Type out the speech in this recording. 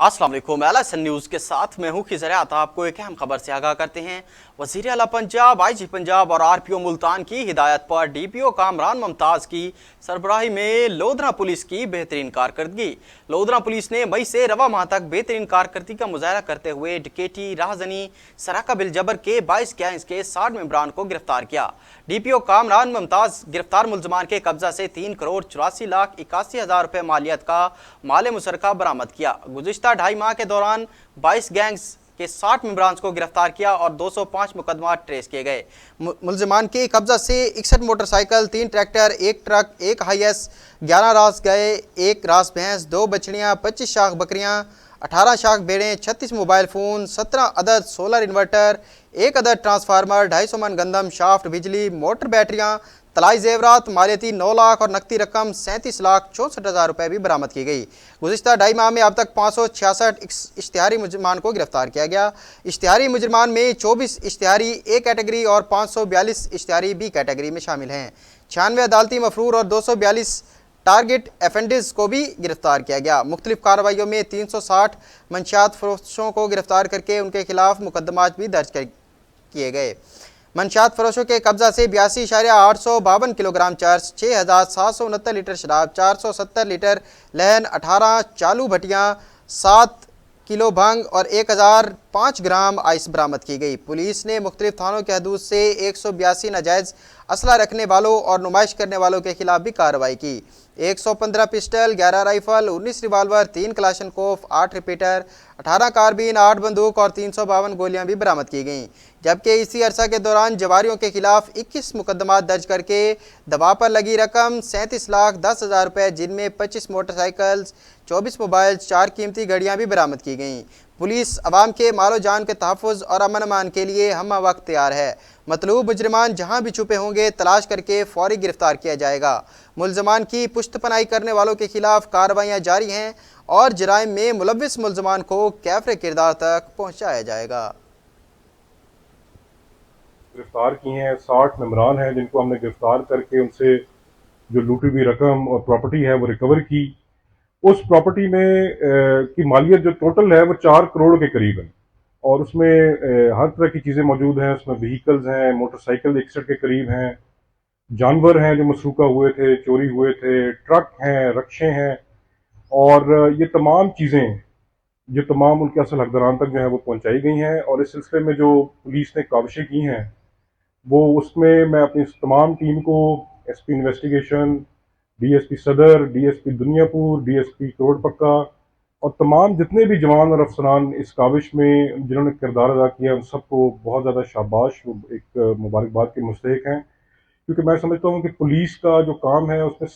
अस्सलाम वालेकुम। LSN news के साथ मैं हूं खिजर आता। आपको एक अहम खबर से आगाह करते हैं। वज़ीर आला पंजाब, IG पंजाब और RPO मुल्तान की हिदायत पर DPO कामरान मुमताज़ की सरबराही में लोधरा पुलिस की बेहतरीन कारकर्दगी। लोधरा पुलिस ने मई से रवा माह तक बेहतरीन कारकर्दगी का मुजाहरा करते हुए डकैती, राहजनी, सराका बिल जबर के 22 गैंग्स के 60 मेंबरान को गिरफ्तार किया। DPO कामरान मुमताज़ गिरफ्तार मुलजमान के कब्जा से 3,84,81,000 रुपये मालियत का माल मुशरका बरामद किया। गुज़िश्ता 2.5 माह के दौरान 22 गैंग्स के 60 मेंबरान को गिरफ्तार किया और 205 मुकदमा ट्रेस किए गए। मुलजमान के कब्जा से 61 मोटरसाइकिल, 3 ट्रैक्टर, 1 ट्रक, 1 हाईएस, 11 रास गाय, 1 रास भैंस, 2 बछड़ियाँ, 25 शाख बकरियाँ, 18 शाख भेड़ें, 36 मोबाइल फ़ोन, 17 अदद सोलर इन्वर्टर, 1 अदद ट्रांसफार्मर, 250 मन गंदम, शाफ्ट बिजली, मोटर बैटरियाँ, तलाई जेवरात, मालियती 9 लाख और नकदी रकम 37,64,000 रुपये भी बरामद की गई। गुज़िश्ता 2.5 माह में अब तक 566 इश्तिहारी मुजरिमान को गिरफ्तार किया गया। इश्तिहारी मुजरिमान में 24 इश्तिहारी ए कैटेगरी और 542 इश्तिहारी बी कैटेगरी में शामिल हैं। 96 अदालती मफरूर और 242 टारगेट एफेंडिस को भी गिरफ्तार किया गया। मुख्तलिफ कार्रवाइयों में 360 मंशियात फरोशों को गिरफ्तार करके उनके खिलाफ मुकदमात भी दर्ज किए गए। मंशियात फरोशों के कब्जा से 82,852 किलोग्राम चर्च, 6,769 लीटर शराब, 470 लीटर लहन, 18 चालू भटियाँ, 7 किलो भंग और 1,005 ग्राम आइस बरामद की गई। पुलिस ने मुख्तलिफ थानों के हदूद से 182 नाजायज़ असला रखने वालों और नुमाइश करने वालों के खिलाफ भी कार्रवाई की। 115 pistol, 11 rifle, 19 revolver, 3 कलाशनकोफ, 8 repeater, 18 carbene, 8 बंदूक और 352 गोलियां भी बरामद की गईं। जबकि इसी अरसा के दौरान जवारियों के खिलाफ 21 मुकदमात दर्ज करके दबाव पर लगी रकम 37,10,000 रुपये, जिनमें 25 मोटरसाइकिल, 24 मोबाइल, 4 कीमती घड़ियाँ भी बरामद की गईं। पुलिस अवाम के मालो जान के तहफ़्फ़ुज़ और अमन अमान के लिए हम वक्त तैयार है। मतलूब मुजरिमान जहाँ भी छुपे होंगे तलाश करके फौरी गिरफ्तार किया जाएगा। मुलजमान की पुश्तपनाही करने वालों के खिलाफ कार्रवाइयाँ जारी हैं और जराइम में मुलव्विस मुलजमान को कैफ़रे किरदार तक पहुँचाया जाएगा। गिरफ्तार किए हैं 60 मेंबरान हैं, जिनको हमने गिरफ्तार करके उनसे जो लूटी हुई रकम और प्रॉपर्टी है वो रिकवर की। उस प्रॉपर्टी में की मालियत जो टोटल है वो 4 करोड़ के करीब है और उसमें हर तरह की चीज़ें मौजूद हैं। उसमें व्हीकल्स हैं, मोटरसाइकिल 61 के करीब हैं, जानवर हैं जो मसरूका हुए थे, चोरी हुए थे, ट्रक हैं, रक्शे हैं और ये तमाम चीज़ें जो तमाम उनके असल हकदारान तक जो है वो पहुंचाई गई हैं। और इस सिलसिले में जो पुलिस ने काविशें की हैं वो उसमें मैं अपनी तमाम टीम को SP इन्वेस्टिगेशन, DSP सदर, DSP दुनियापुर, DSP करोड़पक्का और तमाम जितने भी जवान और अफसरान इस काविश में जिन्होंने किरदार अदा किया उन सबको बहुत ज़्यादा शाबाश, वो एक मुबारकबाद के मुस्तहिक हैं। क्योंकि मैं समझता हूँ कि पुलिस का जो काम है उसमें